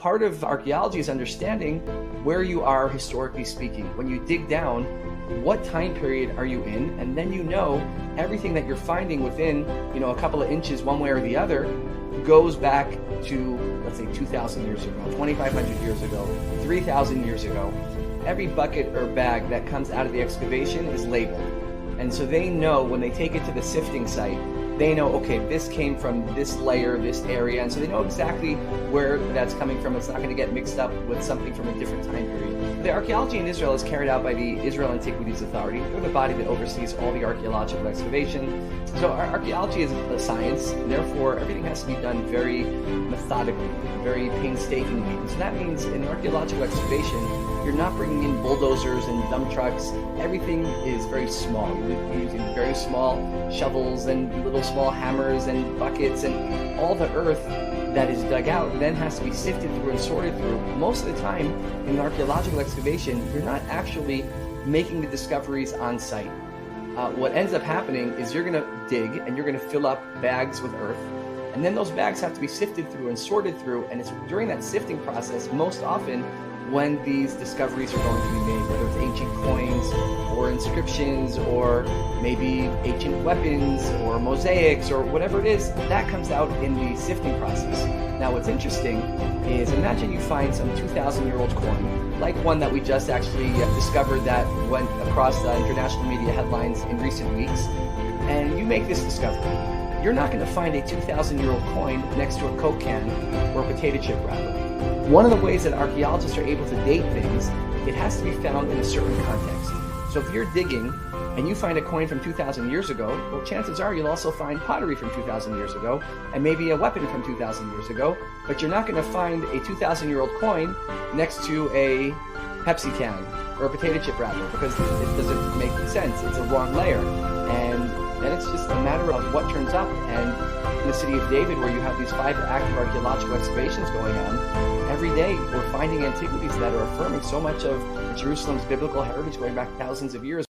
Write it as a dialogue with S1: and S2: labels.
S1: part of archaeology is understanding where you are historically speaking. When you dig down, what time period are you in? And then you know everything that you're finding within, a couple of inches one way or the other goes back to, let's say, 2,000 years ago, 2,500 years ago, 3,000 years ago. Every bucket or bag that comes out of the excavation is labeled. And so they know when they take it to the sifting site, they know, okay, this came from this layer, this area, and so they know exactly where that's coming from. It's not going to get mixed up with something from a different time period. The archaeology in Israel is carried out by the Israel Antiquities Authority. They're the body that oversees all the archaeological excavation. So our archaeology is a science, and therefore everything has to be done very methodically, very painstakingly. And so that means in archaeological excavation, you're not bringing in bulldozers and dump trucks. Everything is very small. You're using very small shovels and little small hammers and buckets, and all the earth that is dug out then has to be sifted through and sorted through. Most of the time in an archaeological excavation, you're not actually making the discoveries on site. What ends up happening is you're going to dig and you're going to fill up bags with earth, and then those bags have to be sifted through and sorted through, and it's during that sifting process most often when these discoveries are going to be made, whether it's ancient coins or inscriptions or maybe ancient weapons or mosaics or whatever it is, that comes out in the sifting process. Now what's interesting is, imagine you find some 2,000-year-old coin, like one that we just actually discovered that went across the international media headlines in recent weeks, and you make this discovery. You're not going to find a 2,000-year-old coin next to a Coke can or a potato chip wrapper. One of the ways that archaeologists are able to date things, it has to be found in a certain context. So if you're digging and you find a coin from 2,000 years ago, well, chances are you'll also find pottery from 2,000 years ago and maybe a weapon from 2,000 years ago, but you're not going to find a 2,000-year-old coin next to a Pepsi can or a potato chip wrapper because it doesn't make sense. It's a wrong layer. And then it's just a matter of what turns up. And in the city of David, where you have these 5 active archaeological excavations going on, every day we're finding antiquities that are affirming so much of Jerusalem's biblical heritage going back thousands of years.